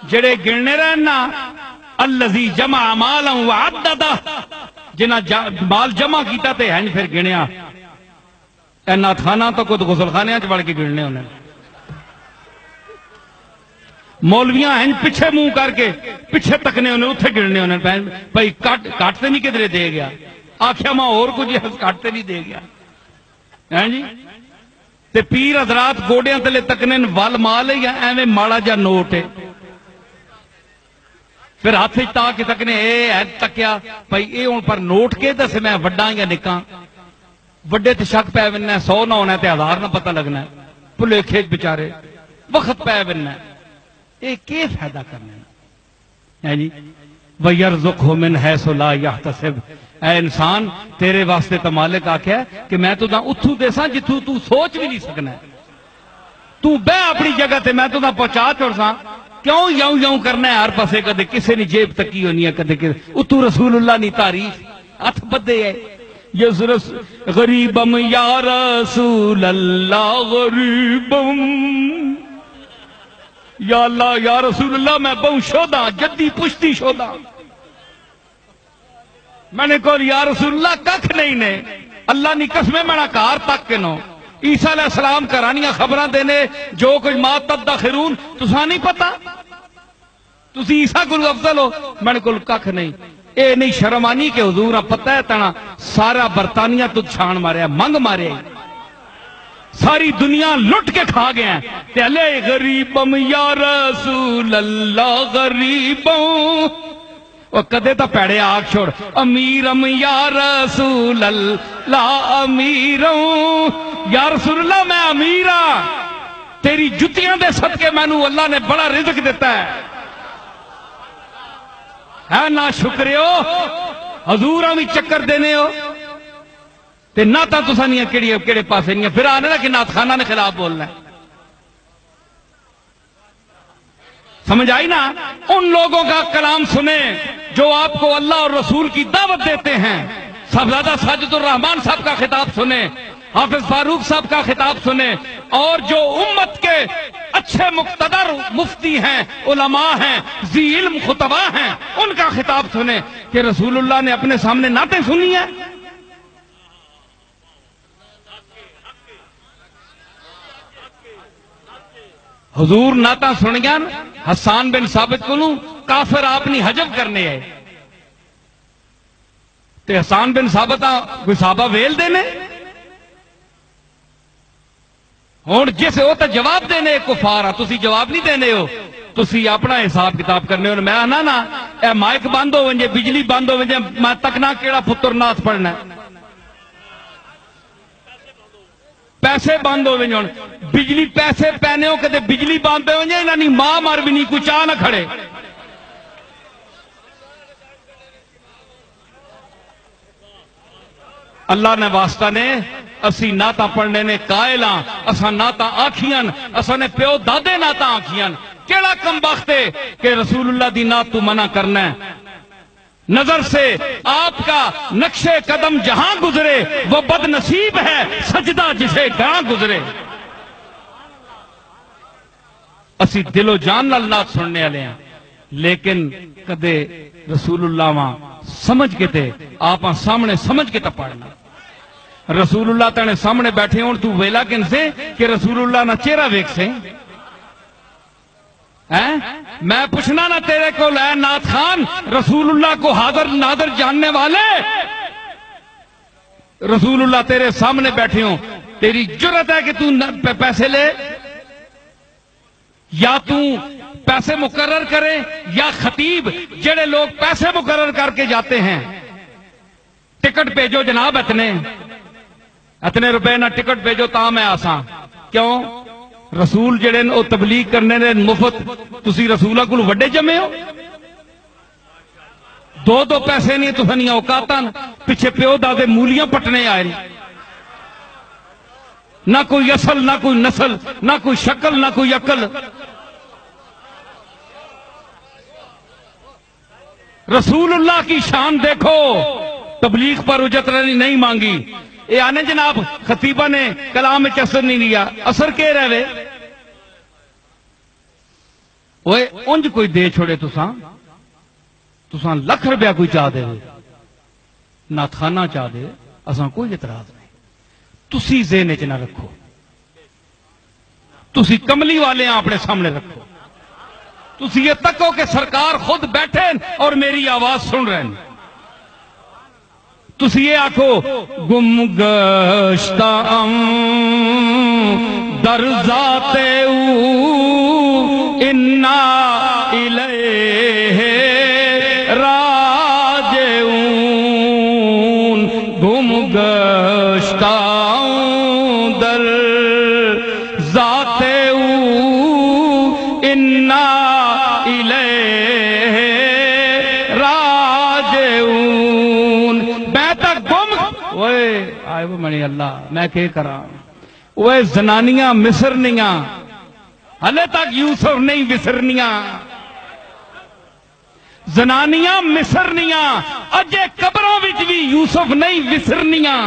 جڑے گننے رہنا الذی جمع مالا وعددہ جنہ مال جمع کیتا تے ہیں پھر گنیا اے نات خانہ تو کچھ غسل خانے ہیں بڑھ کے گننے ہونے مولویاں ہیں پیچھے منہ کر کے پیچھے تکنے ہونے اتھے گننے ہونے بھائی کاٹتے نہیں کدھرے دے گیا آکھیا ماں اور کچھ کاٹتے نہیں دے گیا ہیں جی تے پیر حضرات گوڑیاں تلے تکنے وال مال ہے یا ایویں ماڑا جا نوٹ ہے پھر ہاتھ تا کے تکنے اے تکیا بھائی اے ان پر نوٹ کے دسے میں وڈا یا نکاں وڈے تے شک پہ وننا ہے 100 نہ ہونا ہے تے 1000 نہ پتہ لگنا ہے پلے کھیت بچارے وقت پہ وننا ہے اے کی فائدہ کرنا ہے جی وَيَرْزُقْهُ مِنْ حَيْثُ لَا يَحْتَسِبُ اے انسان تیرے واسطے تو مالک آکھیا ہے کہ میں تو اتھو دے ساں جتھو تو سوچ بھی نہیں سکنا ہے تو بے اپنی جگہ تے میں تو پہنچا چھوڑ ساں کیوں یوں یوں کرنا ہے ہر پاسے کدے کسے نے جیب تکی ہونی ہے کدے اتو رسول اللہ نی تعریف ہاتھ بدے ہے یزرس غریبم یا رسول اللہ غریبم یا اللہ یا رسول اللہ میں بہوں شودا جدی پشتی شودا میں نے کہا یا رسول اللہ ککھ نہیں نے اللہ نی قسمیں میں نے کار تک کے نو عیسیٰ علیہ السلام کرانیاں خبران دینے جو کچھ ما تدخرون تسا نہیں پتا تسی عیسیٰ کو افضل ہو میں نے کہا ککھ نہیں اے نہیں شرمانی کے حضور پتہ ہے تنا سارا برطانیہ تجھ چھان مارے ہیں منگ مارے ہیں ساری دنیا لٹ کے کھا گئے ہیں تے علی غریبم یا رسول اللہ غریبم اور کدے تا پیڑے آگ چھوڑ امیرم یا رسول اللہ امیرم یا رسول اللہ میں امیرہ تیری جتیاں دے صدقے میں نو اللہ نے بڑا رزق دیتا ہے نا شکریو حضوراں بھی چکر دینے ہو تے نہ تا تسا نہیں ہے کیڑے پاسے نہیں ہے پھر آنے نا کہ نات خانہ نے خلاف بولنا ہے سمجھ آئی نا ان لوگوں کا کلام سنیں جو آپ کو اللہ اور رسول کی دعوت دیتے ہیں صاحبزادہ ساجد الرحمان صاحب کا خطاب سنیں حافظ فاروق صاحب کا خطاب سنیں اور جو امت کے اچھے مقتدر مفتی ہیں علماء ہیں ذی علم خطبہ ہیں ان کا خطاب سنیں کہ رسول اللہ نے اپنے سامنے نعتیں سنی ہیں حضور ناتا سن گیا حسان بن ثابت کو کافر آپ نہیں حجب کرنے ہے تے حسان بن ثابت کوئی صحابہ ویل دینے اور جسے ہوتا جواب دینے کفار تسی جواب نہیں دینے ہو تسی اپنا حساب کتاب کرنے ہو میں آنا نا اے مائک بند ہو ونجے بجلی بند ہو ونجے میں تکنا کیڑا پتر نات پڑھنا ہے پیسے بند ہو ونجے بجلی پیسے پہنے ہو کہتے بجلی بند ہو ونجے انہاں نی ماں مار بھی نہیں کوئی چاہ نہ کھڑے اللہ نے واسطہ نے اسی ناتا پڑھنے نے قائلاں اسا ناتا آکھیاں اسا نے پیو دادے ناتا آکھیاں کیڑا کم بختے کہ رسول اللہ دی نات تو منع کرنا ہے نظر سے آپ کا نقش قدم جہاں گزرے وہ بد نصیب ہے سجدہ جسے گاں گزرے اسی دل و جان اللہ سننے والے ہیں لیکن کدے رسول اللہ وہاں سمجھ کے تے آپ سامنے سمجھ کے تا پڑھنا رسول اللہ تانے سامنے بیٹھے ہوں تو ویلا کن سے کہ رسول اللہ نہ چہرہ ویک سے میں پوچھنا نہ تیرے کو لے نات خان رسول اللہ کو حاضر نادر جاننے والے رسول اللہ تیرے سامنے بیٹھے ہوں تیری جرت ہے کہ تو پیسے لے یا تو پیسے مقرر کرے یا خطیب جڑے لوگ پیسے مقرر کر کے جاتے ہیں ٹکٹ بھیجو جناب اتنے روپے نہ ٹکٹ بھیجو تا میں آساں کیوں رسول جڑے او تبلیغ کرنے نے مفت تسی رسولہ کو وڈے جمے ہو دو پیسے نہیں تو سنیا اوقاتاں پیچھے پیو دادے مولیاں پٹنے آئے نہ کوئی اصل نہ کوئی نسل نہ کوئی شکل نہ کوئی عقل رسول اللہ کی شان دیکھو تبلیغ پر اجرت نہیں مانگی یہ آنے جناب خطیبہ نے کلام میں اثر نہیں لیا اثر کے رہے اوے انج کوئی دے چھوڑے تساں ₹1,00,000 کوئی چاہ دے نعت خانہ چاہ دے اساں کوئی اعتراض نہیں تسی ذہن وچ نہ رکھو تسی کملی والے اپنے سامنے رکھو تسی یہ تکو کہ سرکار خود بیٹھے اور میری آواز سن رہے ہیں تسی یہ آکھو گم گشتم در ذات او انا الیہ راجعون گم گشتم در ذات او انا الیہ راجعون میں تک گم اوے آئے وہ منی اللہ میں کہ کراں اوے زنانیاں مصرنیاں ہلے تک یوسف نہیں وسرنیاں زنانیاں مصرنیاں اجے قبروں وچ بھی یوسف نہیں وسرنیاں